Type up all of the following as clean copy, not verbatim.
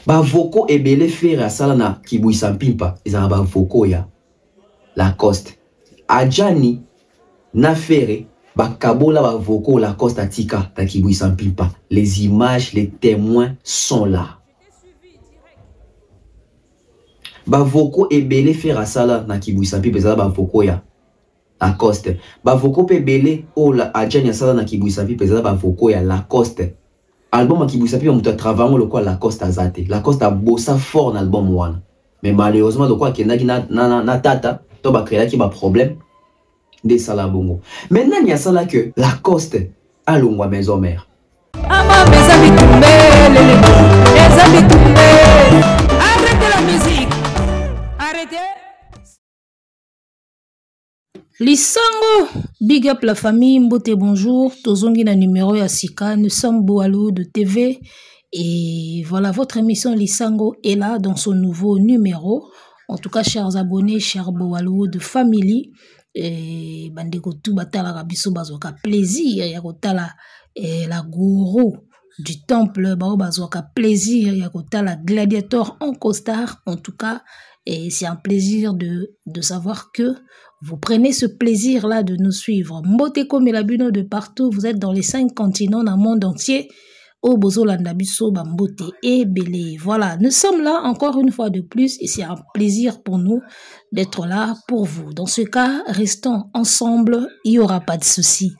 Ba voko ebele faire à sala na kibwisa mpimpa ezala ba voko ya Lacoste. Adjani na faire ba kabola ba voko Lacoste atika na kibwisa mpimpa. Les images, les témoins sont là. Ba voko ebele faire à sala na kibwisa mpimpa ezala ba voko ya Lacoste. Ba voko pe ebele o la Adjani asala na kibwisa mpimpa ezala ba voko ya Lacoste. Album qui vous s'appelle on travaille le quoi Lacoste azate. Lacoste a bossé fort dans l'album one. Mais malheureusement de quoi qu'il y a na tata, to ba créer qui ba problème des salabongo. Maintenant il y a ça là que Lacoste a l'ongwa maison mère. Arrêtez la musique. Arrêtez. Lisango, big up la famille, mbote bonjour, tozongi na numéro ya Sika, nous sommes Boalou de TV et voilà votre émission Lisango est là dans son nouveau numéro. En tout cas, chers abonnés, chers Boalou de family, et bandeko tout batala rabiso bazoka plaisir ya kotala la gourou du temple bazoka plaisir ya kotala gladiator en costard. En tout cas, et c'est un plaisir de savoir que vous prenez ce plaisir-là de nous suivre. Mboteko Melabuno de partout, vous êtes dans les 5 continents, dans le monde entier. Au Bozo Landabiso, Bambote et Belé. Voilà, nous sommes là encore une fois de plus et c'est un plaisir pour nous d'être là pour vous. Dans ce cas, restons ensemble, il n'y aura pas de soucis.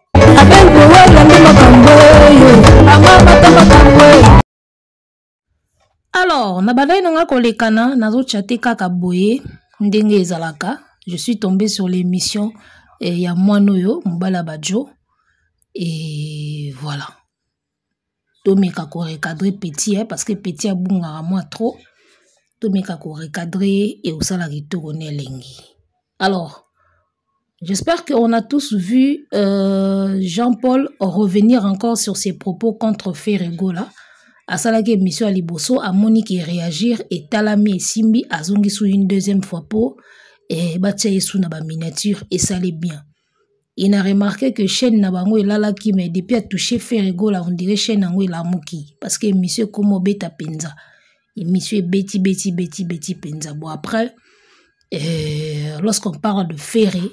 Alors, nabadai nanga kolekana, nazo chate kaka boye, ndenge ezalaka. Je suis tombé sur l'émission il y a Moanoyo, Mbala Badjo. Et voilà. Tomeka ko recadrer petit, parce que petit a bunga moi trop. Tomeka ko recadrer et au salari tourne lengi. Alors, j'espère qu'on a tous vu Jean-Paul revenir encore sur ses propos contre Ferregola. A salaki émission à Liboso, à Monique réagir et Talami et Simbi a zongi sous une deuxième fois pour. Et batia yesu na ba miniature et ça allait bien. Il a remarqué que chaîne na bango elala ki mais depuis a touché Ferregola on dirait chaîne nango la muki parce que monsieur komo beta penza et monsieur beti penza. Bon après lorsqu'on parle de Ferré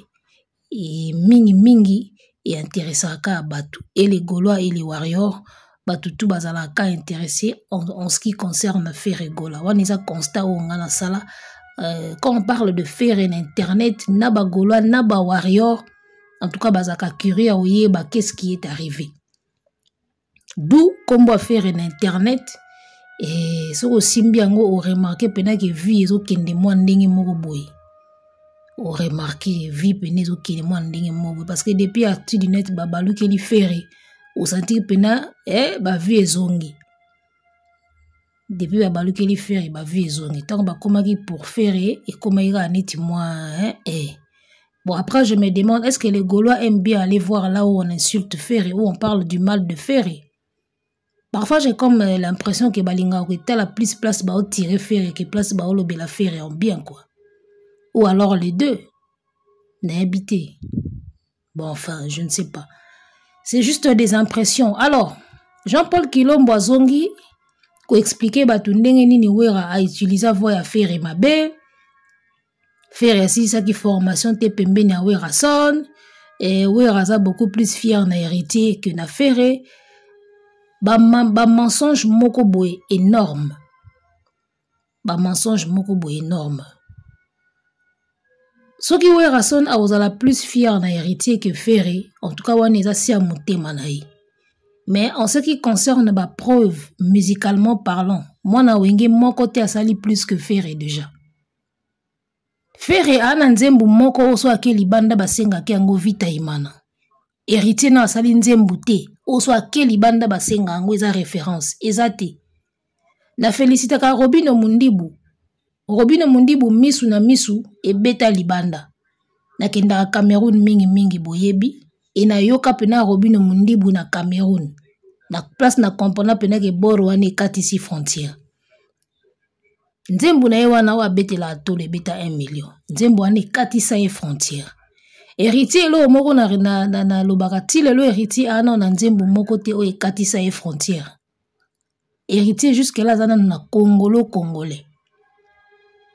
et mingi et intéressant à Batu et les Gaulois et les Warriors Batu tout bazala ka intéressé en ce qui concerne Ferregola. On est à constat où on a la sala. Quand on parle de faire en internet, naba Gaulois, naba Warrior, en tout cas, bazaka curieux à ouye, qu'est-ce qui est arrivé. D'où, comme on va faire en internet, et ce que Simbiango a remarqué, pendant que vie est au kende moi ndenge moko boy. On remarqué vie pendant au kende moi ndenge moko parce que depuis actu du net babalou qui li ferré, au sentir pendant ba vie est zongi. Depuis la qui li faire ba vie zone tant ba komaki pour faire et comment il a neti moi bon après je me demande est-ce que les Gaulois aiment bien aller voir là où on insulte Ferré où on parle du mal de Ferré. Parfois j'ai comme l'impression que balinga ko tala plus place ba tirer Ferré que place ba lobe la Ferré en bien quoi ou alors les deux n'a habité. Bon enfin je ne sais pas, c'est juste des impressions. Alors Jean-Paul Kilombo Zongi ko expliquer batu ndenge nini wera a utiliser voix ya Ferré mabe Ferré si ça qui formation te pembeni ya wera son et wera za beaucoup plus fier na héritier que na Ferré ba mensonge moko boye énorme soki wera son a ozala plus fier na héritier que Ferré en tout cas wana eza si ya motema na ye. Mais en ce qui concerne ma preuve, musicalement parlant, moi na wenge mon côté a sali plus que Ferré déjà. Ferré a nzembu moko oso akeli banda basenga ki yango vita imana. Héritier na sali nzembu te, oso akeli banda basenga yango eza référence, eza te. Na félicite ka Robino Mundibu. Robino Mundibu misu na misu e beta libanda. Na kenda Cameroun mingi boyebi. Et na yoka pena Robino Mundibu na Cameroun. Na place na compona pena ke boro wane katisi frontière. Nzembu na ye wana wa bete la atole beta 1 million. Nzembu wane katisa ye frontière. Héritier lo moko na lobakati le lo héritier ana na nzembu moko te o katisa ye frontière. héritier jusque là zana na congolais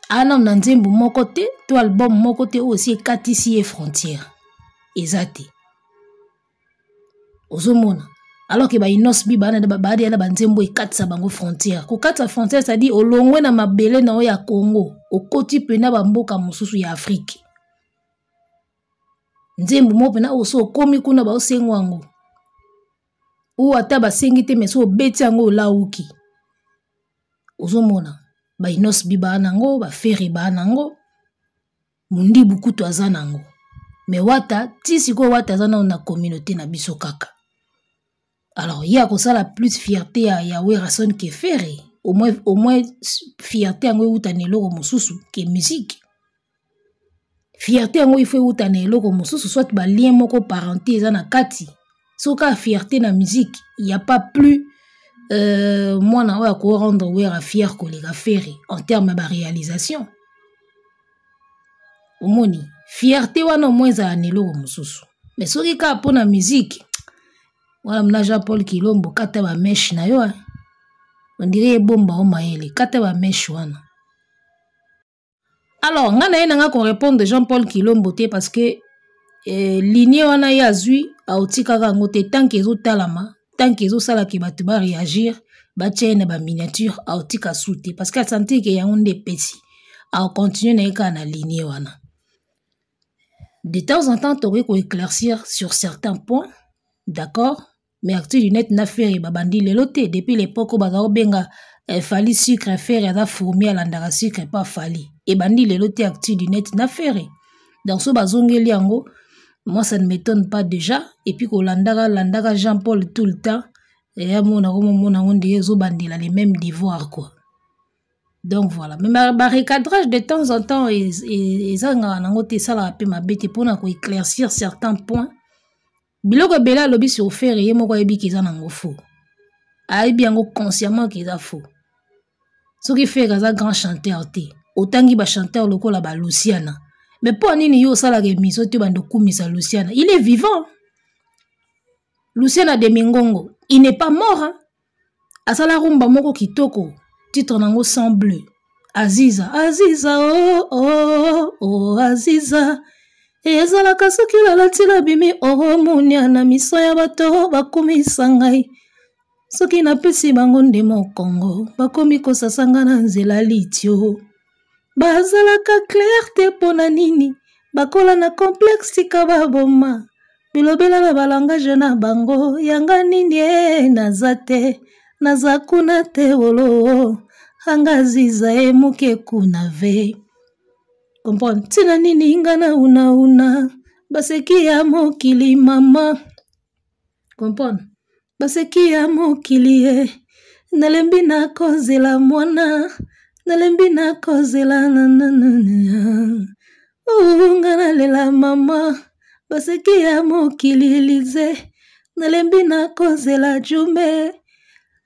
ana na nzembo moko te to album moko te aussi katisi et frontière ezate ozomona alors que ba inos bi bana ba baadi ya ba nzembo ekatisa bango frontière ko katisa frontière ça dit olongwe na mabele na o ya Congo okoti pena ba mboka mosusu ya Afrique nzembo mo pena oso komi kuna ba osengwango ou ata ba sengi te meso beti yango lauki ozomona ba inos bi bana ngo ba feri bana ngo mundi bukutu azana ngo mais wata tisi ko wata azana na communauté na biso kaka. Alors, il y a comme ça la plus fierté à Yahweh Rasson qui est ferré. Au moins fierté à nous outanelo comme soussou qui est musique. Fierté à nous il faut outanelo comme soussou soit ba lien moko parenté za na kati. Soka fierté na musique, il y a pas plus moi na wa ko rendre ouais fier que les ferré en termes de réalisation. Omoni, fierté wana moins za anelo comme soussou. Mais soki ka pour na musique voilà mna Jean-Paul Kilombo kata ba mesh na yo on dirait bomba o maele kata ba mesh wana. Alors nga na nga ko répondre Jean-Paul Kilombo te parce que ligne wana ya zui a otika ka ngote tant que ezo talama tant que ezo sala ki batu ba réagir ba tienne ba miniature a otika souté parce qu'elle sentait que ya onde petit a continuer na ka na ligne wana. De temps en temps t'aurais ko éclaircir sur certains points. D'accord? Mais actu du net n'a fait babandi le loté depuis l'époque où bazao benga fali sucre faire ya fourmi à l'andara sucre pas fali et bandi le loté actu du net n'a fait dans ce bazongeli yango moi ça ne m'étonne pas déjà et puis ko landara Jean-Paul tout le temps et ya mona on dit zo bandila les mêmes devoirs quoi. Donc voilà, mais ma recadrage de temps en temps et ça nango te sala pe ma bête pour na ko éclaircir certains points. Biloko bela lobi sur faire et moko ebi kiza nango faux. Aibi yango consciemment kiza faux. Ce qui fait gaza grand chanteur te. Otangi ba chanteur lokola ba Luciana. Mais pour nini yo sala ke miso te bando kumisa Luciana. Il est vivant. Luciana de Mingongo, il n'est pas mort hein. Asala rumba moko kitoko. Titre nango sang bleu. Aziza, Aziza oh oh oh Aziza. Ezalaka soki lalati la bimi oromonia na miso ya bato bakomisa ngai soki napesi bango ndemo Kongo bakomi kosasanga na nzela litio bazalaka clair te pona nini bakola na complexe ka baboma bilobela na balangage na bango yanga nini nazate nazakuna te wolo hangaziza emuke kuna ve. Comprendre tina nini ngana una baseki ya mokili mama comprendre baseki ya mokili nalembi na kozela mwana nalembi na kozela nanana ngana lela mama baseki ya mokili lize nalembi na kozela jume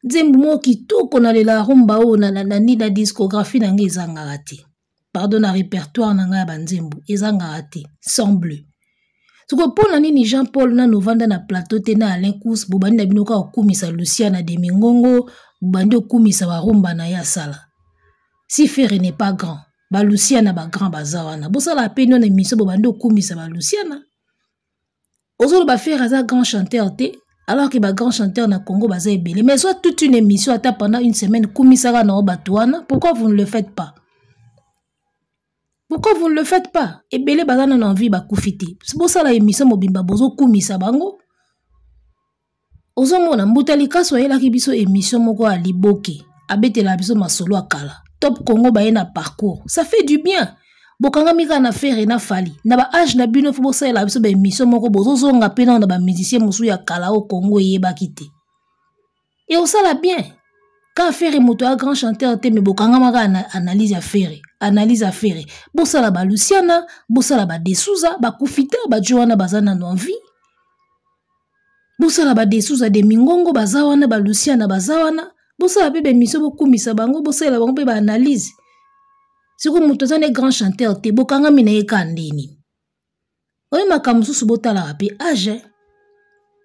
nzembo moki toko na lela rumba o na nida discographie na ngezanga ati. Pardon, na répertoire nanga banzembo ezanga raté sang bleu. Tuko pona nini Jean-Paul na novanda na plateau te na Alain Kous bobandi na binoka okumisa Luciana de Mingongo bobandi okumisa barumba na ya sala. Si Ferré n'est pas grand, ba Luciana ba grand bazawana. Bosala peno na émission bobandi okumisa ba Luciana. Ozolo ba Ferré aza grand chanteur te alors que ba grand chanteur na Congo baza ebele. Mais soit toute une émission ata pendant une semaine kumisaka na obatuana, pourquoi vous ne le faites pas? Pourquoi vous ne le faites pas? Et belé bazana na envie ba kufiti. C'est pour ça la émission mobimba bozo kumisa bango. Ozo mona mbutali kaso yela ki biso émission moko a liboke. Abete la biso masolo akala. Top Congo ba na parcours. Ça fait du bien. Bokanga mika na faire na fali. Na ba âge na bino fo bosa la biso ba émission moko bozo zonga pena na ba musicien musu ya kala au Congo yeba kité. Et on ça la bien. Quand Ferré moto a grand chanteur te me bokanga maka analyse à Ferré. Analyse à Ferré. Bossa la ba Luciana, bossa la ba Desouza, ba Kufita, ba Joana bazana no envie. Bossa la ba Desouza de Mingongo bazawana ba Luciana bazawana. Bossa la bebe miso boku misa bango bossa la bango ba analyse. Siko moto zane grand chanteur te bokanga mina yeka ndeni. Oye makamusu subota la rapi age.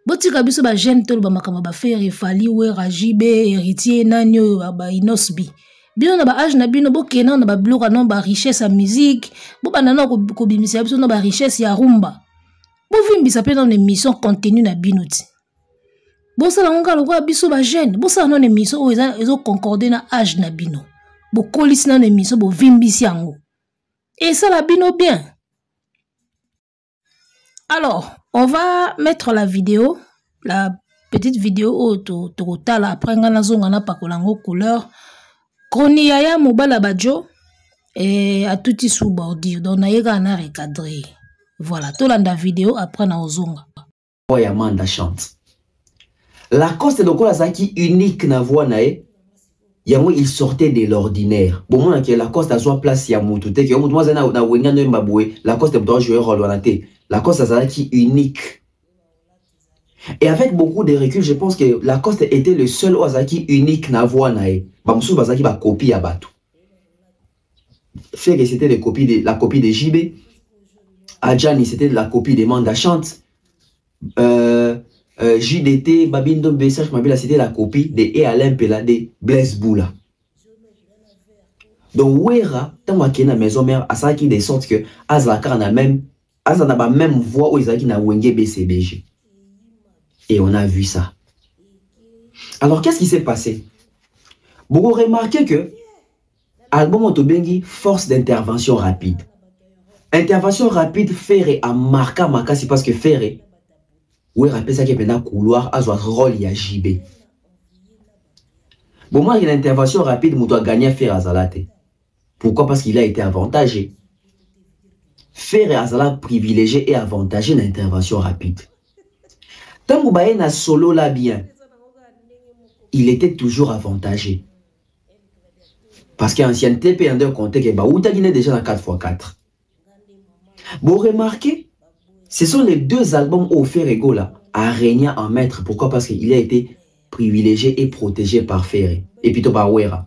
botika biso ba jeune tolo ba makama ba faire fali wera jibe héritier nanyo ba inosbi bino na ba âge na bino bokena na ba bloka na ba richesse ya musique bo banana ko bimisa biso na ba richesse ya rumba bo vimbisa pe na émission continue na bino ti bo sala ngaka lokwa biso ba jeune bo sala na émission o ezo concorder na âge na bino bo kolisi na émission bo vimbisi yango et ça la bino bien. Alors, on va mettre la vidéo, la petite vidéo au total après ngana zongana pakolango couleur. Kroniyaya mobala badjo et à tout sous bordure. Donc naïga na recadré. Voilà, tout la vidéo après na ozonga. Yamanda chante. Lacoste lokola zaki unique na voix nae. Yango il sortait de l'ordinaire. Bon moi que Lacoste a soit place ya mutu te que mutu moi na wenga no mbabwe. Lacoste doit jouer rôle wana te. Lacoste zaki unique. Et avec beaucoup de recul, je pense que Lacoste était le seul Ozaki unique na voix nae. Bamsou bazaki ba copie à Batou. Fait que c'était la copie de JB. Adjani c'était la copie de Manda Chante. JDT, Babindo Bessage Mabila c'était la copie de E Alain Pela de Blaise Boula. Donc Wera, tant que na maison mère, à ça qui de sorte que Azaka na même voix où Izaki na Wenge BCBG. Et on a vu ça. Alors qu'est-ce qui s'est passé? Vous remarquez que album Otobengi, force d'intervention rapide. Intervention rapide, Ferré a marqué Makasi parce que Ferré, oui, rappelez ça qu'il y a un couloir à son rôle, il y a JB. Bon, moi, il y a une intervention rapide, je dois gagner Ferré Azalate. Pourquoi? Parce qu'il a été avantagé. Ferré Azala privilégié et avantagé dans l'intervention rapide. Tant que vous avez solo là bien, il était toujours avantagé. Parce qu'ancien TP en deux comptait que Baouta est déjà dans 4x4. Vous remarquez, ce sont les deux albums offerts égaux là, à régner en maître. Pourquoi? Parce qu'il a été privilégié et protégé par Ferré. Et puis par Wera.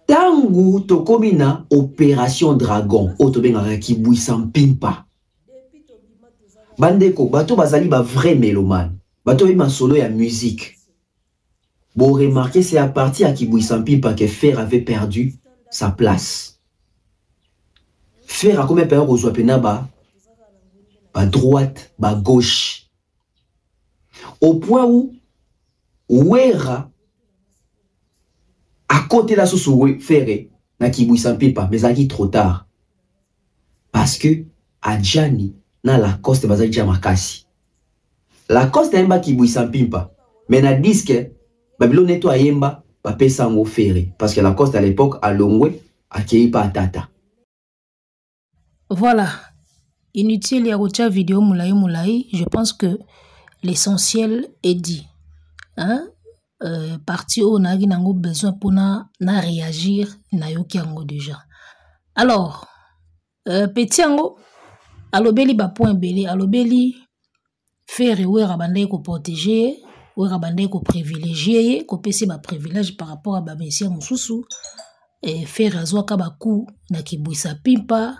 Tangu Tokomina, Opération Dragon, Otobenga qui bouille sans pimpa. Bandeko, bato bazali ba vrai mélomane. Bato bima solo ya musique. Bon, remarquez, c'est à partir à Kiboui Sampipa que Fer avait perdu sa place. Fer a combien perdu aux Wapena ba droite, ba gauche. Au point où Wera à côté de la sauce Ferré, na Kiboui Sampipa, mais ça qui trop tard. Parce que Adjani na Lacoste bazali Jamakasi. Lacoste est un bas Kiboui Sampipa, mais na disque Babylone nettoie Yemba, Papé Sango Ferré. Parce que Lacoste à l'époque, à Longwe, à Keipa Tata. Voilà. Inutile ya vidéo moulaï. Je pense que l'essentiel est dit. Hein? Parti où on a besoin pour na réagir, na yoki ango déjà. Alors, petit ango, alobeli ba point belé, alobeli Ferré ou rabandé ko protéger. Ou rabandé ko privilégié, ko pesi ba privilège par rapport à ba messia mususu et faire azwa ka ba ku na kibwisa pimpa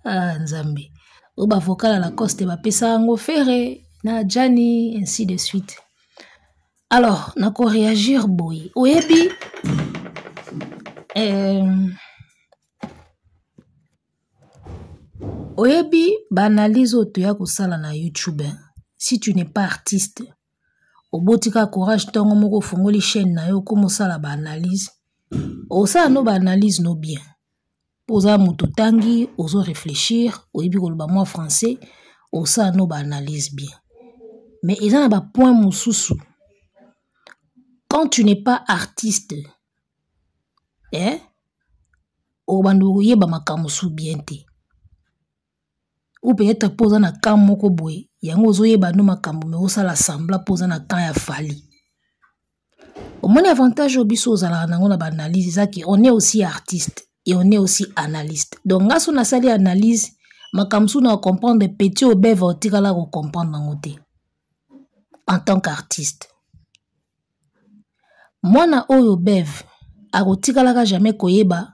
ah nzambe ou ba vocal à la coste ba pesa ngo Ferré na Jani ainsi de suite. Alors na ko réagir boy oyebi oyebi ba analyse oto ya ko sala na YouTube. Si tu n'es pas artiste, au botika courage tongo moko fongoli chaîne na yo comme ça la ba analyse. O ça no ba analyse no bien. Posa muto tangi, ozo réfléchir, o yebi koloba moi français, o ça no ba analyse bien. Mais ils ont un point mususu. Quand tu n'es pas artiste, o bando yeba makamusu bien te. Ou peut-être posa na kam moko boy. Yango ozoye bano makambo me osala sembla posa na kan ya fali. Au moins avantage obiso ozala nango na ba analyse zaki on est aussi artiste et on est aussi analyste. Donc ngaso na sali analyse makamsu na comprendre petit au bev otikala ko comprendre nango te. En tant qu'artiste. Mwana oyo bev akotikala ka jamais koyeba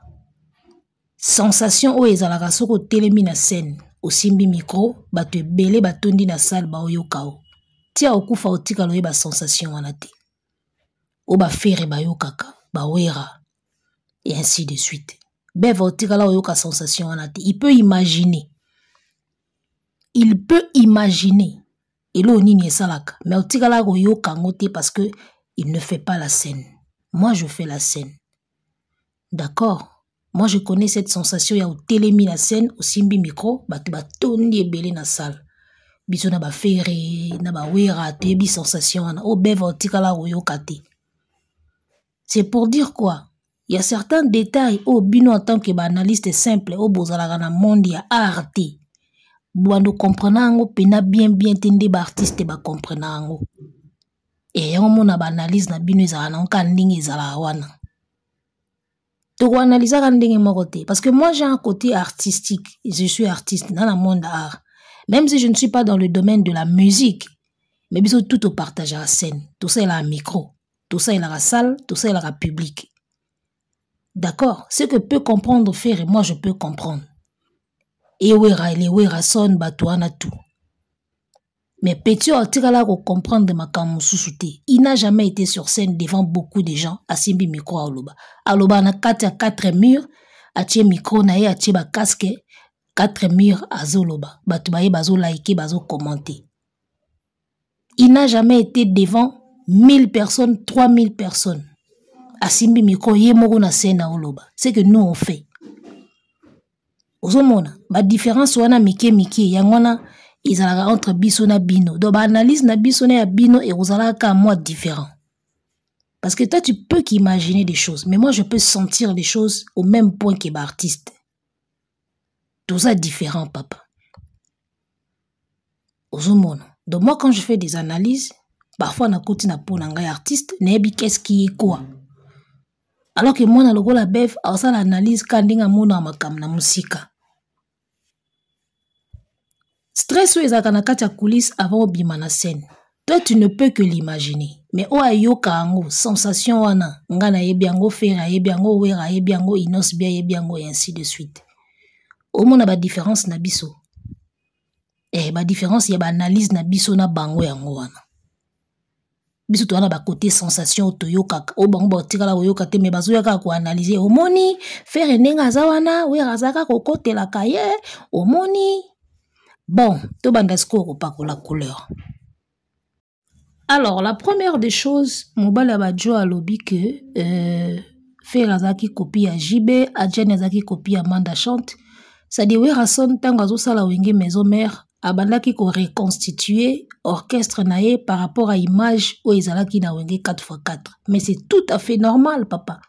sensation o ezalaka soko telemi na scène. osimbi micro bato ebele batondi na salle baoyoka o tia okufa otika loyeba sensation wana te o bafere bayokaka bawera et ainsi de suite beva otika la oyoka sensation wana te il peut imaginer elo nini esalaka mais otika la oyoka ngo te parce que il ne fait pas la scène. Moi je fais la scène, d'accord. Moi, je connais cette sensation. Il y a télémi la scène, au simbi micro, bato batondi ebele na salle. Biso na ba fere, na ba wera, tebi sensation na o beva otikala oyokate. C'est pour dire quoi? Il y a certains détails au bino en tant que analyste simple au bozala na monde ya art. Boando comprenango pena bien tende ba artiste ba comprenango. Et on na ba analyse na bino ezala na nka ndingi ezala wana. Parce que moi j'ai un côté artistique, je suis artiste dans le monde art. Même si je ne suis pas dans le domaine de la musique, mais bisous tout au partage à la scène, tout ça il a un micro, tout ça il a la salle, tout ça il a la public. D'accord, ce que peut comprendre faire et moi je peux comprendre. Et wera son batouana tout. Mais petit otikala ko comprendre de ma kamususute. Il n'a jamais été sur scène devant beaucoup de gens à simbi micro aloba. Aloba na 4 murs, a tie micro na ye a tie ba casque 4 murs azoloba. Batu ba ye bazo like bazo commenter. Il n'a jamais été devant 1000 personnes, 3000 personnes. A simbi micro ye moko na scène aloba. C'est que nous on fait. Ozomona, ba différence wana mike yangwana ils ont entre biso na bino. Donc, analyse na biso na bino et vous allez à moi différent. Parce que toi, tu peux qu'imaginer des choses. Mais moi, je peux sentir les choses au même point que l'artiste. Tout ça différent, papa. Donc, moi, quand je fais des analyses, parfois, na koti na po nanga artiste, nebi qu'est-ce qui est quoi. Alors que moi, na logo la bef, alors ça l'analyse quand dinga mona makam na musika. Stress ou ezakana coulisses avant obima na scène. Toi tu ne peux que l'imaginer. Mais o ayoka ango sensation wana ngana yebiango fera yebiango wera yebiango inos bia yebiango et ainsi de suite. Au mona ba différence na biso. Ba différence ya ba analyse na biso na bango yango wana. Biso to wana ba côté sensation toyoka o bango ba tikala oyoka te mais bazoyaka ko analyser omoni fera nenga za wana wera zaka ko kotela kaye omoni. Bon, tout bandasko pas la couleur. Alors, la première des choses, Mobala Badjo a lobby que Ferazaki copie à JB, Adjen Azaki copie à Manda Chante. Ça dit, oui, Rasson, Tangazo Sala Wenge Maison Mère, Abandaki ko reconstituer orchestre nae par rapport à image où Izalaki na Wenge 4x4. Mais c'est tout à fait normal, papa.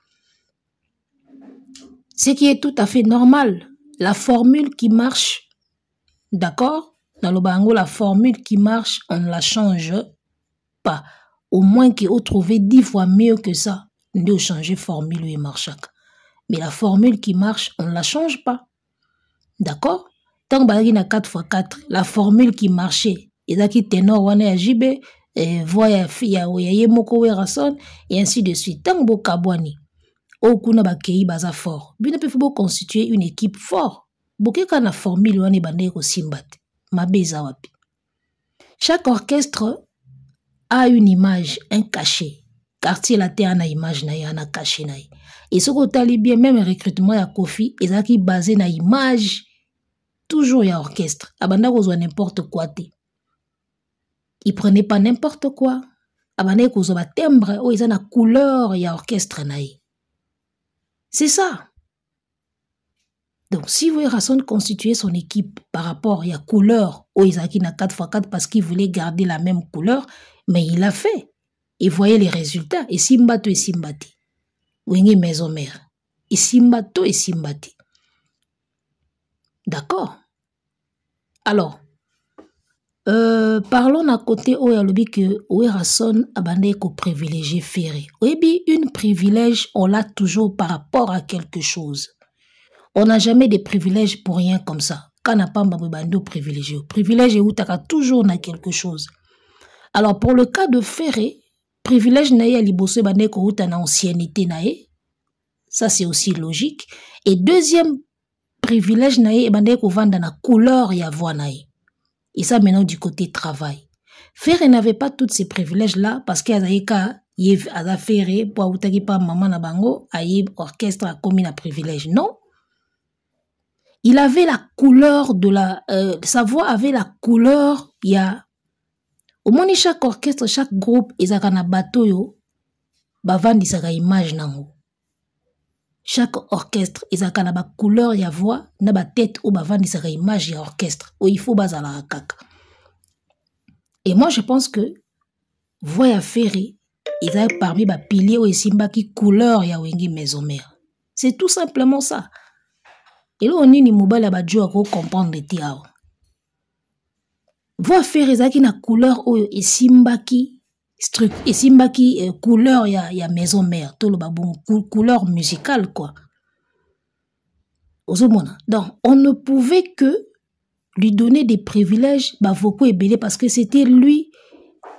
Ce qui est tout à fait normal, la formule qui marche. D'accord? Dans le bango, la formule qui marche, on ne la change pas. Au moins qu'il ait trouvé 10 fois mieux que ça. On doit changer formule et marche. Mais la formule qui marche, on ne la change pas. D'accord? Tant que y a 4x4, la formule qui marchait, et là qui ténor, on est à JB, voya fia, oya moko rason, et ainsi de suite. Tant que kabwani, okuna bakei baza fort. Bien peut faut constituer une équipe forte. Bokeka na formule wane bande ko simbate mabeza wapi. Chaque orchestre a une image, un cachet. Quartier la terre na image na yana cachet na. Et ce que tali bien même recrutement ya Kofi ezaki basé na image toujours ya orchestre. Abanda ko n'importe quoi te. Il prenait pas n'importe quoi. Abanda ko zo ba timbre o ezana couleur ya orchestre na. C'est ça. Donc, si vous voulez constituer son équipe par rapport à la couleur, au Isaki na 4x4 parce qu'il voulait garder la même couleur, mais il l'a fait. Et voyez les résultats. Et Simbato et Simbati. Wenge maison mère. Et Simbato et Simbati. D'accord? Alors, parlons à côté où il y a le but que Ouerason a bandé qu'au privilégié ferré. Oui, une privilège, on l'a toujours par rapport à quelque chose. On n'a jamais de privilèges pour rien comme ça. Quand on n'a pas de privilège. Privilège est où tu as toujours quelque chose. Alors, pour le cas de Ferré, privilège n'a pas libossé bande ko uta na ancienneté nae. Ça, c'est aussi logique. Et deuxième privilège nae et bande ko vanda na couleur ya voix nae. Et ça maintenant du côté travail. Ferré n'avait pas tous ces privilèges là parce qu'il y a Ferré pour outaki pa maman na bango aïe orchestre a commis na privilège. Non. Il avait la couleur de la sa voix avait la couleur ya au moins chaque orchestre chaque groupe ezaka na bateau yo bavandisaka image nango. Chaque orchestre ezaka na ba couleur ya voix na ba tête ou bavandisaka image ya orchestre ou il faut bazala kaka. Et moi je pense que voix ya Ferré ils ont parmi ba piliers ou esimbaki couleur ya wengi maison mère. C'est tout simplement ça. Et là on ni mobile ba jo ko comprendre tiao. Voix Ferré ezaki na couleur oyo esimbaki couleur ya maison mère tout le babon couleur musicale quoi. Donc on ne pouvait que lui donner des privilèges bavoko et belé parce que c'était lui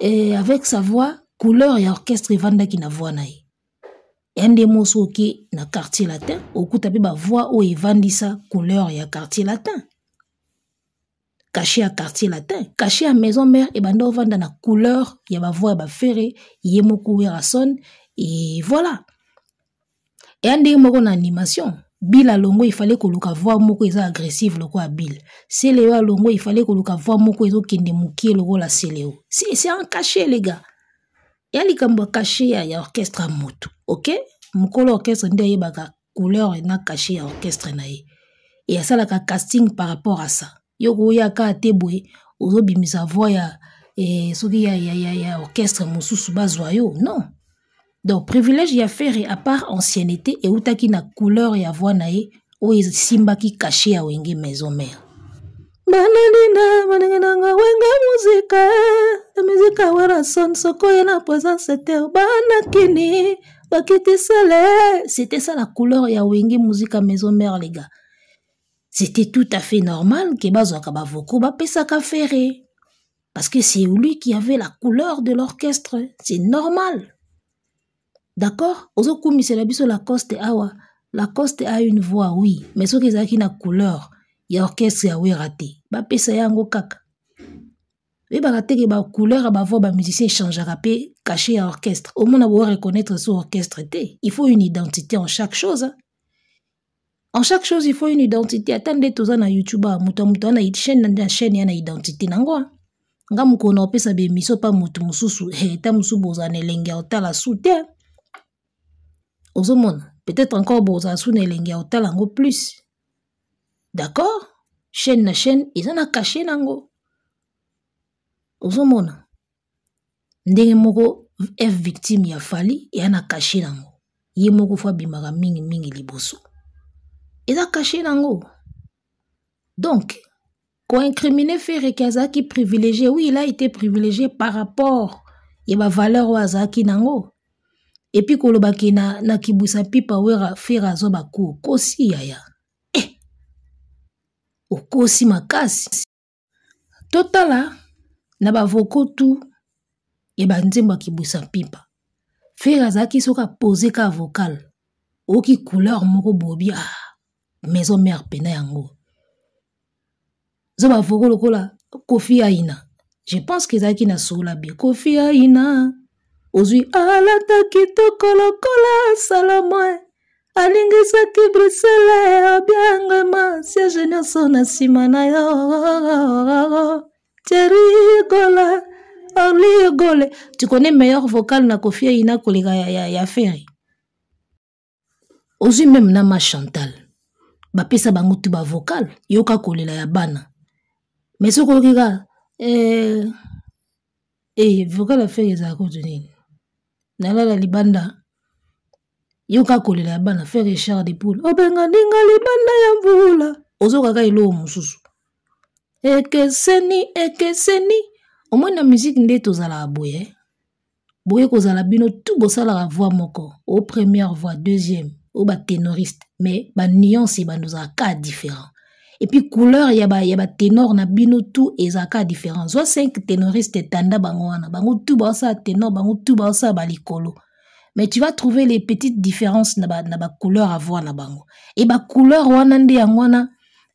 avec sa voix couleur et orchestre vanda qui na voix naï. Et un des mots qui na quartier latin au coup tapé ba voix ou evandisa couleur et quartier latin. Caché à quartier latin, caché à maison mère et bando vanda na couleur y a ba voix ba Ferré yemoku werason et voilà. Et un des mots en animation Bill à longo il fallait que le voix moko est agressive le quoi Bill. C'est Léo à longo il fallait que le voix moko est kende mukie le la c'est Léo. C'est un cachet les gars. Il y a les cambo caché ya orchestre moto. OK? Mukolo orchestre ndeye baka couleur na caché ya orchestre nae. Et ça la casting par rapport à ça. Yoko ya ka tebwe ozo bimisa voix ya soki ya orchestre mususu bazwayo. Non. Donc, privilège y a Ferré à part ancienneté et outaki na couleur y a voix nae ou simba qui caché à wenge maison mère. Banalina, bananga wenga musique, la musique wera son soko y na présence c'était banakini, bakiti sale. C'était ça la couleur y a wenge musique à maison mère les gars. C'était tout à fait normal que bazo kaba voko ba pesa ka Ferré. Parce que c'est lui qui avait la couleur de l'orchestre, c'est normal. D'accord? Ozokoumi c'est la biso Lacoste awa. Lacoste a une voix, oui. Mais ce qui est na couleur, il y a orchestre ya oui raté. Ba pesa yango kaka. Et ba raté que ba couleur ba voix ba musicien change rapé caché à orchestre. Au moins on va reconnaître son orchestre té. Il faut une identité en chaque chose. Hein? En chaque chose il faut une identité. Attendez tous na YouTube muto na chaîne yana identité nango. Nga mukona opesa be miso pa mutu mususu. Ta musu bozane lenga otala soutien. Ozomona, peut-être encore boza soune lengi otala ngo plus. D'accord? Chaîne na chaîne, ils en a caché nango. Ozomona. Ndenge moko F victime ya fali, et en a caché nango. Ye moko fa bimara mingi liboso. Ils a caché nango. Donc, quand incriminer Ferré Kazaki privilégié, oui, il a été privilégié par rapport à la valeur au Azaki nango. Et puis kolobaki na kibusa pipa wera fera zoba ku kosi yaya okosi makasi totala na bavoko tu e banzemba kibusa pipa fera zaki soka poser ka vocal oki couleur moko bobi maison mère pena yango zoba voko lokola Kofi Aina je pense que zaki na sola bien Kofi Aina Ozui alata kitoko lokola Salomon alingisaki Bruxelles abiangema siège nyonso na nsima na yo Thierry Gola Orly Gole. Tu connais meilleur vocal na Kofi Aina koleka ya Ferré. Ozui même na ma Chantal bapesa bango tu ba vocal yoka kolela ya bana mais soko koleka vocal a Ferré za ko tunini Nalala libanda yoka kolela bana faire Richard de Poule obenga ninga libanda ya mvula ozoka ka ilo mususu ekeseni au moins na musique nde tozala boye boye kozala bino tout bosala voix moko au première voix deuxième au ba ténoriste mais ba nuance ba nous a cas différent et puis couleur ya ba ténor na bino tout ezaka différent soit 5 ténoristes tanda bango wana bango tout ba sa ténor bango tout ba sa ba likolo mais tu vas trouver les petites différences na ba couleur à voir na bango. Et ba couleur wana nde yangwana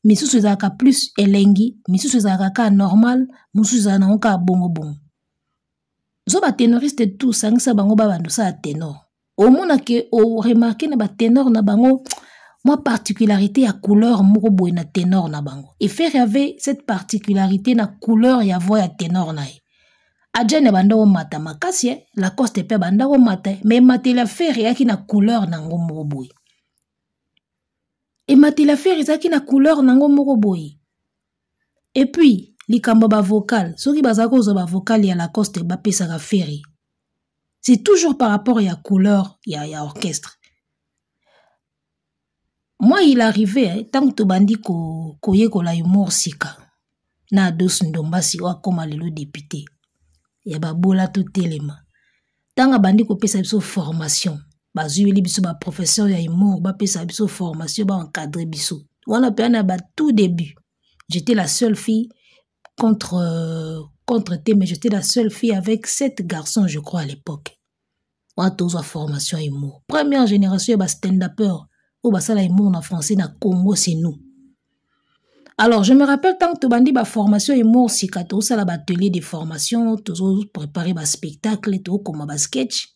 misusu ezalaka plus elengi, misusu ezalaka ka normal, misusu ezalaka ka bongo bongo. Zo ba ténoriste tout sangisa bango ba bandu sa ténor. Au mona ke o remarquer na ba ténor na bango moi particularité ya couleur moko boy na ténor na bango. Et faire avait cette particularité na couleur ya voix ya ténor na ye. Adjane banda o mata makasi Lacoste pe banda o mata mais matela faire yaki na couleur na ngo moko boy. Et matela faire yaki na couleur na ngo moko boy. Et puis likambo ba vocal, soki bazako zo ba vocal ya Lacoste ba pesa ka faire. C'est toujours par rapport à couleur ya orchestre. Moi, il arrivait, tant que tu bandi koye kola humour sika, na dos ndombasi wa koma lelo député. Ya ba bola to telema. Tant que bandi ko pesa biso formation, ba zueli biso ba professeur ya humour, ba pesa biso formation, ba encadrer biso. Wana pe na ba tout début. J'étais la seule fille contre mais j'étais la seule fille avec 7 garçons, je crois, à l'époque. On a formation humour. Première génération, bah stand-upper. Ou bah ça la humour en français, na Congo, c'est nous. Alors, je me rappelle tant que tu bandi bah formation humour, si kato ça la atelier de formation, tu préparer bah spectacle, tout comme bah sketch.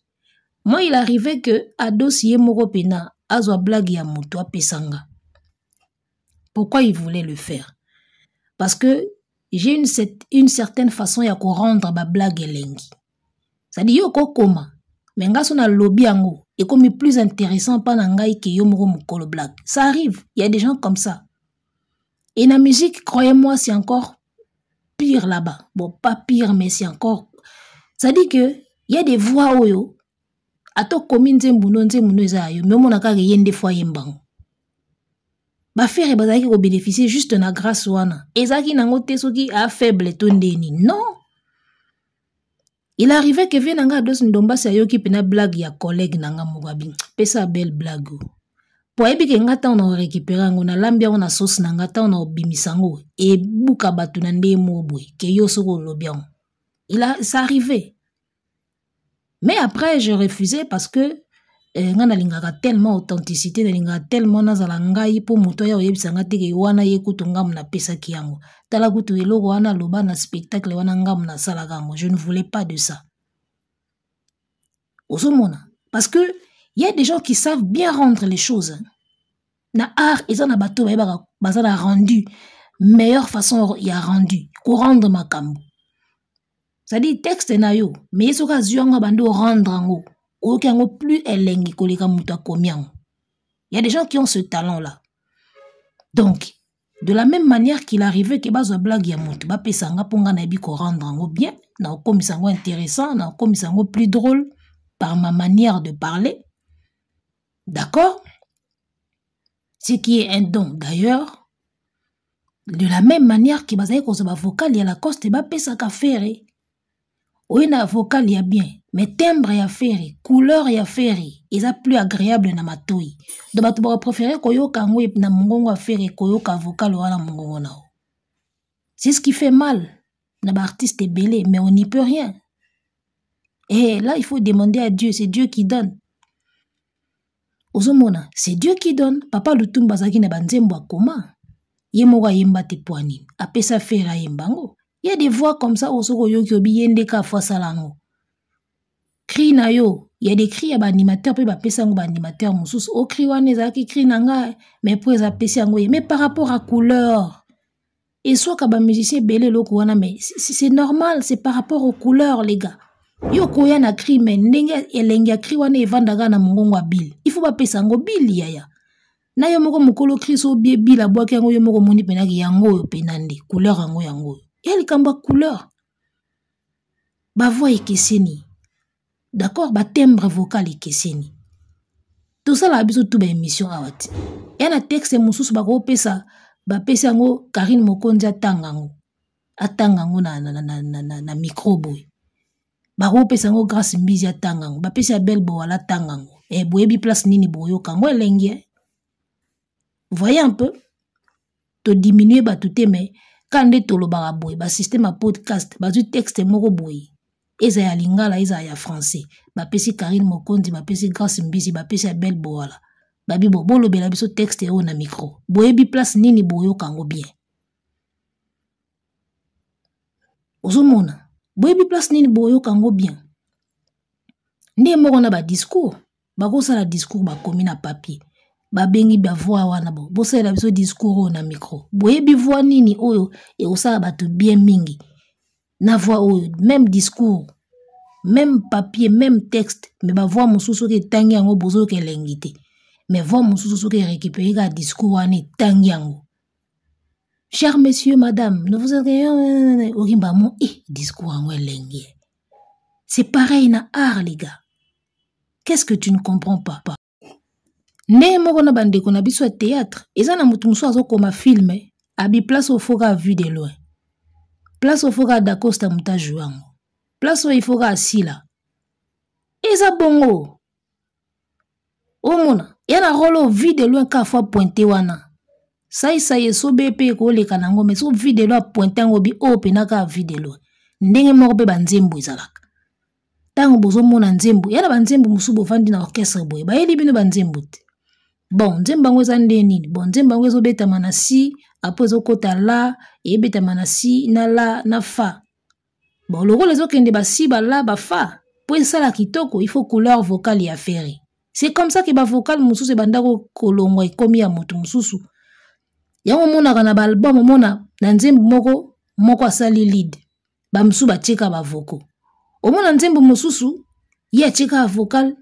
Moi, il arrivait que à dossier moro pena, azwa blague ya moto a pesanga. Pourquoi il voulait le faire? Parce que j'ai une certaine façon ya ko rendre ba blague elengi. Ça dit yo ko koma. Mais nga son a lobby ango et comme plus intéressant pas nangai que yo moko mukolo blague. Ça arrive, il y a des gens comme ça. Et la musique, croyez-moi, c'est encore pire là-bas. Bon, pas pire, mais c'est encore. Ça dit que il y a des voix oyo. Ato komi nzembuno eza yo, mais mon akage yende fois yembang. Ba faire bazaki ko bénéficier juste na grâce wana. Ezaki nango tesoki a faible tondeni. Non. Il arrivait que vient nanga dos ndomba sa yoki pena blague ya collègue nanga mugabi. Pesa belle blague. Po ebi ke ngata on récupérer ngo na lambia on a sauce nanga ta on bimisango e buka batu na nde mobwe ke yo soko lobian. Ça arrivait. Mais après je refusais parce que ngana lingaka tellement authenticité na lingaka tellement nazala ngai po moto ya oyebisanga te ke wana ye kutunga mna pesa kiango. Tala kutu eloko wana loba na spectacle wana ngam na sala kango. Je ne voulais pas de ça. Osomona. Parce que il y a des gens qui savent bien rendre les choses. Na art, ils ont abato bazana rendu. Meilleure façon y a rendu. Ko rendre makambo. Ça dit texte na yo. Mais yeso ka zuanga bando rendre ango. Ou kango plus elengi koleka muta komiango. Il y a des gens qui ont ce talent-là. Donc, de la même manière qu'il arrivait que bazo blague ya mutu ba pesanga ponga na ebi ko rendre ango bien, na komisango intéressant, na komisango plus drôle par ma manière de parler. D'accord? Ce qui est un don. D'ailleurs, de la même manière que bazaye ko ba vocal ya Lacoste ba pesa ka faire. Oui, na vocal ya bien, mais timbre ya faire, couleur ya faire, ils a plus agréable na matoi. Donc batu ba préférer koyoka ngo na mongongo faire koyoka vocal wala mongongo nao. C'est ce qui fait mal na ba artiste belé, mais on n'y peut rien. Et là, il faut demander à Dieu, c'est Dieu qui donne. Ozomona, c'est Dieu qui donne. Papa Lutumba zaki na banzembo akoma. Yemoga yemba te poani. Apesa fera yembango. Il y a des voix comme ça, osoko yoki obi yende ka fois salango. Cri na yo. Il y a des cris à ba animateur, pe ba pesa ngo ba animateur musus. O cri wane zaki cri nanga, mais pour les apesa ngo. Mais par rapport à couleur. Et soit ka ba musicien belé loko wana, mais c'est normal, c'est par rapport aux couleurs, les gars. Yo koya na cri, mais ndenge elengi a cri wane evandaga na mongongo a bil. Il faut ba pesa ngo bil yaya. Na yo moko mukolo cri so bie bil aboa ke ngo yo moko moni penaki yango yo penande. Couleur yango yango. Elle kamba couleur. Ba voix ekeseni. D'accord, ba timbre vocal ekeseni. Tout ça la biso tout ba émission awati. Yana texte mususu ba ko pesa ba pesa ngo Karine Mokonzi atangango. Atangango na micro boy. Ba ko pesa ngo Grâce Mbizi atangango. Ba pesa belle bo wala tangango. E boyebi place nini boyo kango elengi. Voyez un peu. To diminuer ba tout mais quand de tolo baraboy ba système à podcast ba du texte moko boy eza ya lingala eza ya français bapesi Karine Mokonzi bapesi Grace Mbisi bapesi ya Belle Boala babi bolo bela biso texte yo na micro boyebi place nini boyo kango bien ozomona boyebi place nini boyo kango bien nde moko na ba discours bakosala discours bakomi na papier babengi ba voix wana bo bosala biso discours na micro boyebi voix nini oyo e osala bato bien mingi na voix oyo même discours même papier même texte mais ba voix mususu ke tangi yango bozo ke lengite mais voix mususu ke récupérer ka discours wana tangi yango cher monsieur madame ne vous êtes orimba mon discours yango lengi c'est pareil na art les gars. Qu'est-ce que tu ne comprends pas? Ne moko na bandeko na biso théâtre eza na mutu musu azokoma film abi place au foka vue de loin place au foka d'Acosta muta jouango place au foka asila eza bongo omona yana rolo vue de loin ka fois pointé wana sai so BP ko leka nango mais so vue de loin pointé ngo bi o penaka vue de loin ndenge moko pe banzembo ezalaka tango bozo mona nzembo yana banzembo musu bovandi na orchestre boye bayeli bino banzembo te bon nzembo ngo eza nde nini bon nzembo ngo ezo beta manasi apo ezo kota la e beta manasi na la na fa bon loko lezo kende ba si ba la ba fa po esala kitoko il faut couleur vocale ya ferry c'est comme ça que ba vocal mususu bandako kolongwa ikomi ya moto mususu yango mona kana ba album mona na nzembo moko asali lead ba musu ba cheka ba voko omona nzembo mususu ye cheka vocal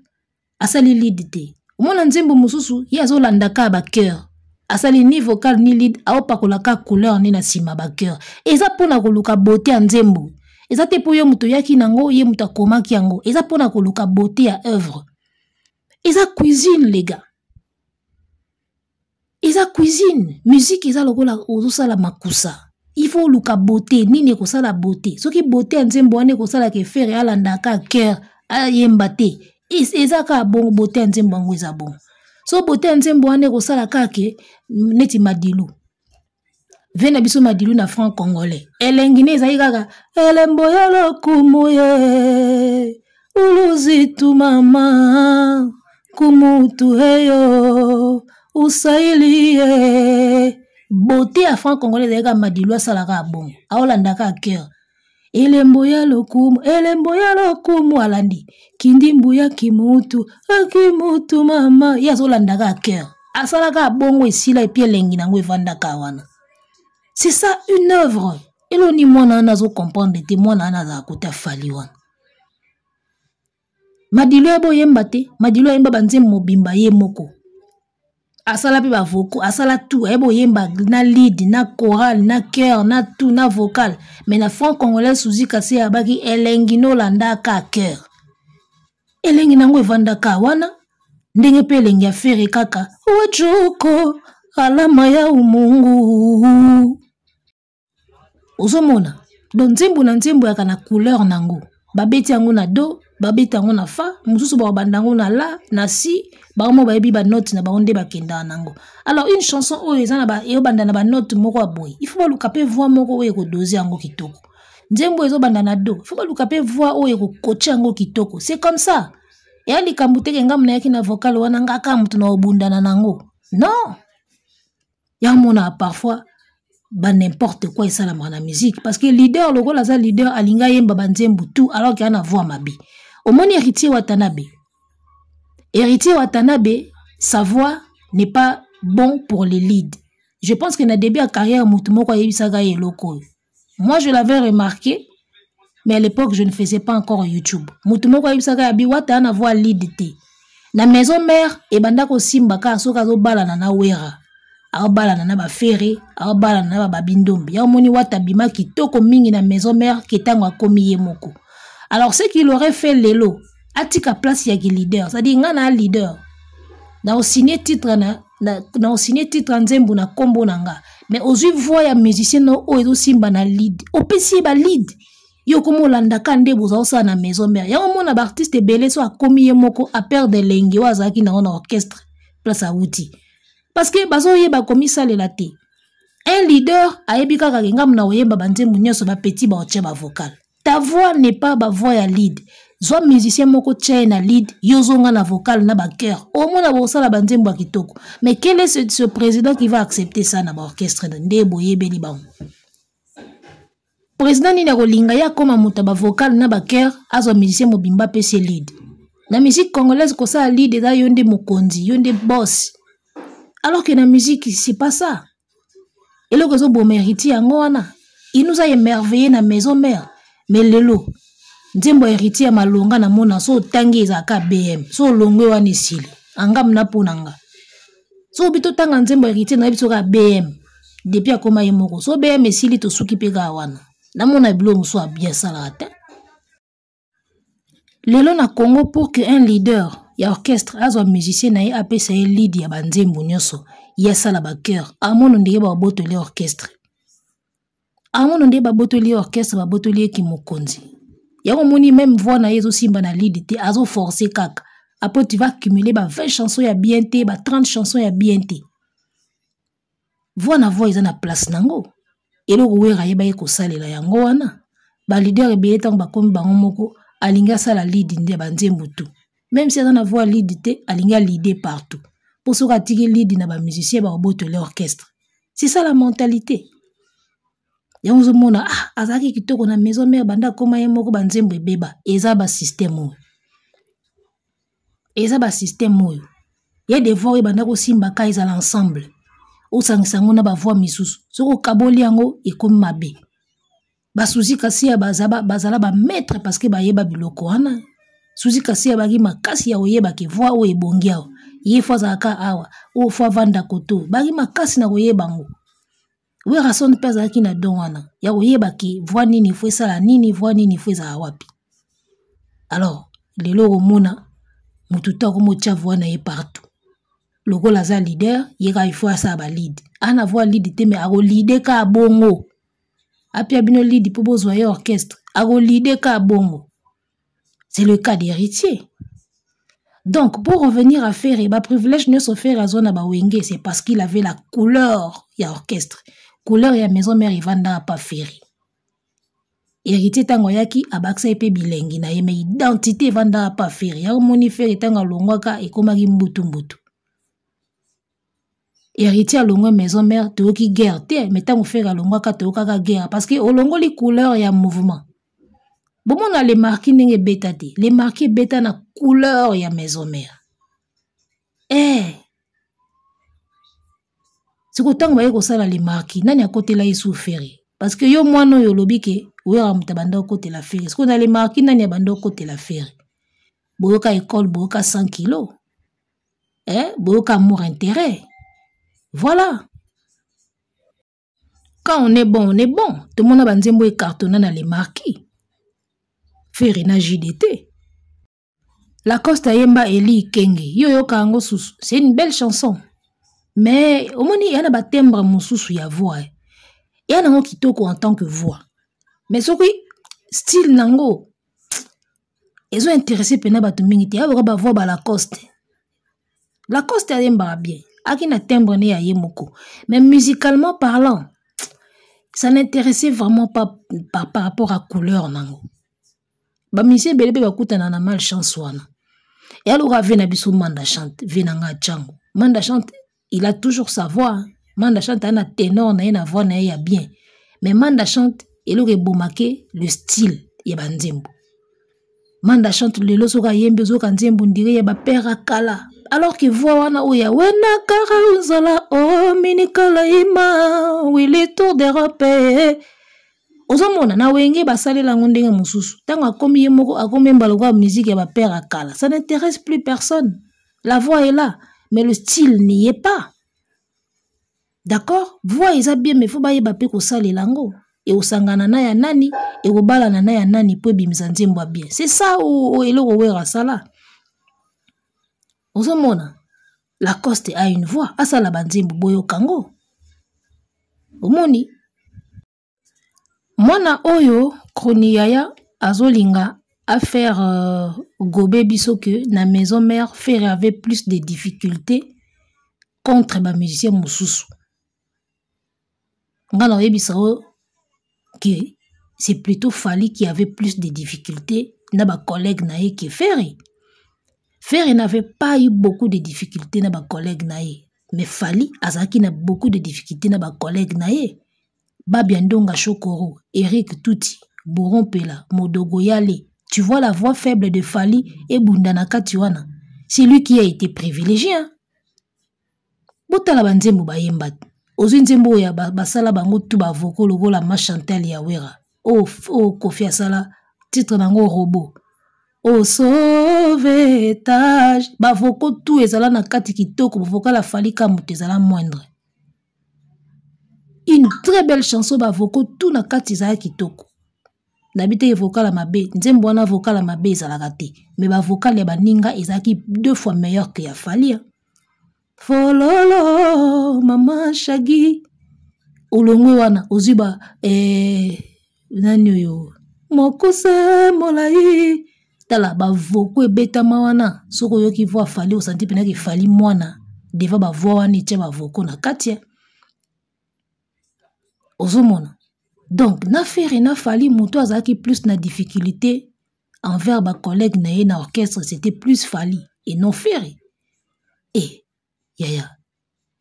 asali lead te omona nzembo mususu ye azolanda ka ba cœur asali ni vocal ni lead aopakola ka couleur ni na sima ba cœur eza pona koluka beauté ya nzembo eza te po yo muto yaki nango ye muta komaki yango eza pona koluka beauté ya œuvre eza cuisine les gars eza cuisine musique eza lokola ozosala makusa il faut luka beauté nini kosala beauté soki beauté ya nzembo wane kosala ke faire alanda ka cœur ayemba te eza ka bon beauté ya nzembo ngo eza bon so beauté ya nzembo wane kosala ka ke neti madilu vena biso madilu na franc congolais elengine ezali kaka elembo ya lokumu ye uluzitu mama kumutu heyo usailiye beauté à franc congolais ezalaka madilu asalaka bongo aolandaka a cœur elembo ya lokumu alandi kindi mbuya kimutu mama ye azolandaka a cœur asalaka bongo esila epi elengi nango evandaka wana c'est ça une œuvre eloni mwana wana azocomprendre te mwana wana azala kota fali wana madilu ebo yemba te madilu yemba banzembo mobimba ye moko asala pe ba vocal asala tout ebo yemba na lead na chorale na chœur na tout na vocal mais na franc congolais souzi kasi abaki elengi no landa ka chœur elengi nango evandaka wana ndenge pe elengi afere kaka wajoko alama ya umungu ozomona don nzembo na nzembo yaka na couleur nango babeti yango na do babeti yango na fa mususu babandango na la na si baomo bayebi ba note na baonde bakenda nango alors une chanson oyo eza na ba eyobanda na ba note moko aboy il faut baluka pe voix moko oyo ko doser yango kitoko nzembo ezobanda na do il faut baluka pe voix oyo ko coacher yango kitoko c'est comme ça ya likambu te kenga mna yaki na vocal wana ngaka mutu na obundana nango non ya mona parfois ba n'importe quoi et ça la na musique parce que leader logo la za leader alinga yemba banzembo tout alors qu'il y a na voix mabi omoni héritier Watanabe sa voix n'est pas bon pour les leads. Je pense que na début à carrière mutu moko yebisaga yeloko. Moi je l'avais remarqué mais à l'époque je ne faisais pas encore YouTube. Mutu moko yebisaga abi wata na voix lead te. Na maison mère e bandako simbaka soka zo balana na wera. Aobalana na ba ferré, aobalana na ba bindombi. Ya moni wata bima kitoko mingi na maison mère ketango akomi ye moko. Alors ce qu'il aurait fait lelo atika place ya ki leader, c'est-à-dire nga na leader. Na o signé titre na o signé titre nzembo na kombo nanga. Mais ozui voix ya musicien no o ezo simba na lead. O pesi ba lead. Yo komo landa kande boza osa na maison mère. Ya mona ba artiste belé so akomi ye moko a perdre lengi wazaki na orchestre place à outil. Parce que bazo yeba komi salela te. Un leader ayebi kaka ngam na oyeba banzembo nyoso ba petit ba oche ba vocal. ta voix n'est pas ba voix ya lead. Soit musicien moko tchè na lead, yozonga na vocal na ba cœur. Au moins na bossa la banzembo kitoko. Mais quel est ce président qui va accepter ça na ba orchestre de boye beli ba? Président ni na kolinga ya koma muta ba vocal na ba cœur, azo musicien mobimba pese lead. La musique congolaise ko ça lead eza yonde mokonzi, yonde boss. Alors que la musique c'est pas ça. Et le réseau bon héritier yango wana, il nous a émerveillé na maison mère. Mais lelo nzembo héritier malonga na mona so tangi ezaka BM so longwe wani sili angam na ponanga so bito tanga nzembo héritier na biso ka BM depuis akoma yemoko so BM esili to suki pega wana na mona bilo muso bien salata lelo na Congo pour que un leader ya orchestre azo musicien na apesa lead ya banzembo nyoso ya sala ba cœur amono ndeye ba botoli orchestre amono ndeye ba botoli orchestre ba botoli ki mokonzi. Y'a moni même voix na yezo simba na lead te azo forcer kaka. Après tu vas accumuler 20 chansons ya bien te, 30 chansons ya bien te. Voix na voix na place nango. Elo wera yeba yeko salela yango wana. Ba leader ebele tang ba komi bango moko alinga sala lead nde banzembo tu. Même si na voix lead te alinga leader partout. Pour ce que lead na ba musicien ba oboto l'orchestre. C'est ça la mentalité. Yango mona azaki kitoko na maison mère banda koma ye moko banzembo ebeba eza ba système oyo. Eza ba système oyo. Ya des voix banda ko simba ka eza l'ensemble. O sangisango na ba voix misusu. Soko kaboli yango ekomi mabe. Ba suzi kasi ya bazala ba maître parce que ba yeba biloko wana. Suzi kasi ya bagi makasi ya oyeba ke voix o ebongia. Ye fois zaka awa o fois vanda koto. Bagi makasi na oyeba ngo. Oui, rason pesa qui na donwana. Ya oyeba ki voix nini fwe sala nini voix nini fwe za wapi. Alors, lelo mona mututa ko mocha voix na ye partout. Loko la za leader, ye ka ifo sa ba lead. Ana voix lead te me ago leader ka bongo. Apia bino lead pour besoin orchestre, ago leader ka bongo. C'est le cas d'héritier. Donc, pour revenir à Ferry, ba privilège ne se faire à zone ba wenge, c'est parce qu'il avait la couleur ya orchestre. Couleur ya maison mère Ivanda pas Ferry. Héritier tango yaki abaksa epe bilengi na yeme identité Ivanda pas Ferry. Ya moni Ferry tango longwaka ekomaki mbutu mbutu. Héritier longwa maison mère toki guerre te, mais tango Ferry longwaka tokaka guerre parce que olongo li couleur ya mouvement. Bon on a les marqués nenge beta te. Les marqués beta na couleur ya maison mère. C'est que tant que ça les marqués, nani à côté là ils souffrent. Parce que yo moi no yo lobi ke ouera mutabanda côté la ferry. Ce qu'on a les marqués nani abando côté la ferry. Boyoka école boyoka 100 kilos. Boyoka amour intérêt. Voilà. Quand on est bon, on est bon. Tout le monde a banzembo et cartonné dans les marqués. Ferry na JDT. La Costa Yemba Eli Kenge. Yo yo kango susu. C'est une belle chanson. Mais au moins il y a un timbre mususu ya voix. Il y a un kitoko en tant que voix. Mais ce qui style nango ils ont intéressé pena batu mingi te ya ba voix ba Lacoste. Lacoste a yemba bien. Aki na timbre ne ya yemoko. Mais musicalement parlant, ça n'intéressait vraiment pas par rapport à couleur nango. Ba musicien belebe ba kutana na malchance wana. Et alors vena biso manda chante, venanga chango. Manda chante il a toujours sa voix. Manda chante a un ténor na une voix na ya bien. Mais Manda chante il aurait bomake le style ya banzembo. Manda chante le losoka yembe zoka nzembo ndire ya ba père akala. Alors que voix wana oya wena kara uzala o minikala ima wili tour d'Europe. Ozomona na wenge basalela ngondenge mususu. Tango akomi yemoko akomi mbaloka musique ya ba père akala. Ça n'intéresse plus personne. La voix est là. Mais le style n'y est pas. D'accord? Voix est bien, mais il faut pas y baper ko sale lango. Et au sangana na ya nani, et au bala na ya nani, pour bimzanzembo bien. C'est ça ou elo wera sala. Ozomona, Lacoste a une voix. Asa la banzembo boyo kango. Omoni. Mwana oyo, kroni yaya, azolinga, à faire gobe biso que na maison mère Ferry avait plus de difficultés contre ba musicien mususu. Ngana yebisa o que c'est plutôt Fally qui avait plus de difficultés na ba collègue nae que Ferry. Ferry n'avait pas eu beaucoup de difficultés na ba collègue nae, mais Fally azaki na beaucoup de difficultés na ba collègue nae. Babiandonga Chokoro, Eric Touti, Boron Pela, Modogo Yale. Tu vois la voix faible de Fally et Bundanaka Tiwana. C'est lui qui a été privilégié. Hein? Botala banzembo bayembat. Ozu nzembo ya basala bango tu ba voko logo la ma Chantal Yawera. Oh Kofi Asala, titre nango robot. Au sauvetage. Ba voko tu ezala na kati kitoko, voka la Fally kamote ezala moindre. Une très belle chanson ba voko tout na kati za kitoko. D'habitude vocal à ma bé, nzembo na vocal à ma bé za la raté. Mais ba vocal ya baninga ezaki 2 fois meilleur que ya Fally. Fololo mama Shaggy. Olongwe wana oziba nani yo. Mokose molai. Tala ba voko ebeta mawana. Soko yo ki voix Fally o senti pena ki Fally mwana. Deva ba voix wani tia ba voko na kati. Ozomona. Donc, na Ferry na Fally moto azaki plus na difficulté envers ba collègue na na orchestre, c'était plus Fally et non Ferry. Et yaya.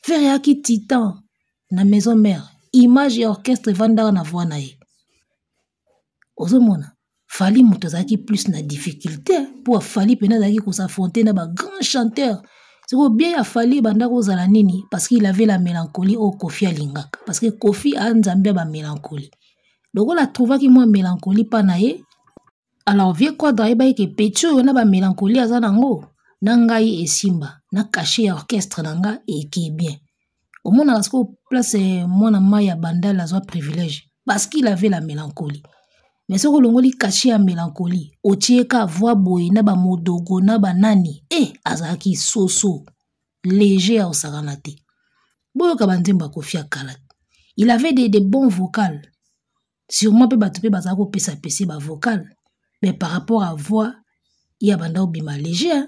Ferry aki titan na maison mère, image et orchestre vanda na voix na ye. Ozomona. Fally moto azaki plus na difficulté pour Fally pena zaki ko s'affronter na ba grand chanteur. C'est bien à Fally banda ko zala nini parce qu'il avait la mélancolie au Kofi alingaka parce que Kofi a nzambia ba mélancolie. Donc on a trouvé qui moi mélancolie pa na ye. Alors vieux quoi drive ke pecho na ba mélancolie azanango nangai et Simba na caché orchestre nanga et qui est bien. Au moins parce que place moi na maya banda la zwa privilège parce qu'il avait la mélancolie. Mais ce que l'on li caché à mélancolie, o tieka voix boy na ba modogo na ba nani, azaki soso, léger au saranate. Boyo kabanzemba Kofi akalat. Il avait des bons vocals. Sûrement pe batupe bazako pesa pesi ba vocal. Mais par rapport à voix, il y a banda obima léger. Hein?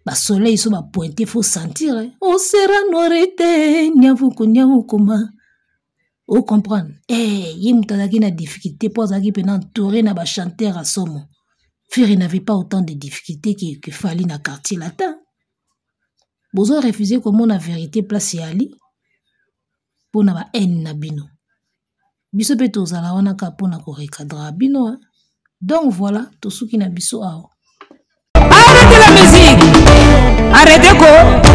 Ba soleil so ba pointé, faut sentir. Hein? O sera norete, nyavukuma. Vous comprenez? Il y a une difficulté pour ça qui peut entourer na ba chanteur à somo. Ferry n'avait pas autant de difficultés que Fally na quartier latin. Vous avez refusé comment la vérité place Ali pour na ba haine na bino. Biso pe tozala wana ka pour na ko recadrer bino. Donc voilà, tout ce qui na biso ao. Arrêtez la musique. Arrêtez quoi?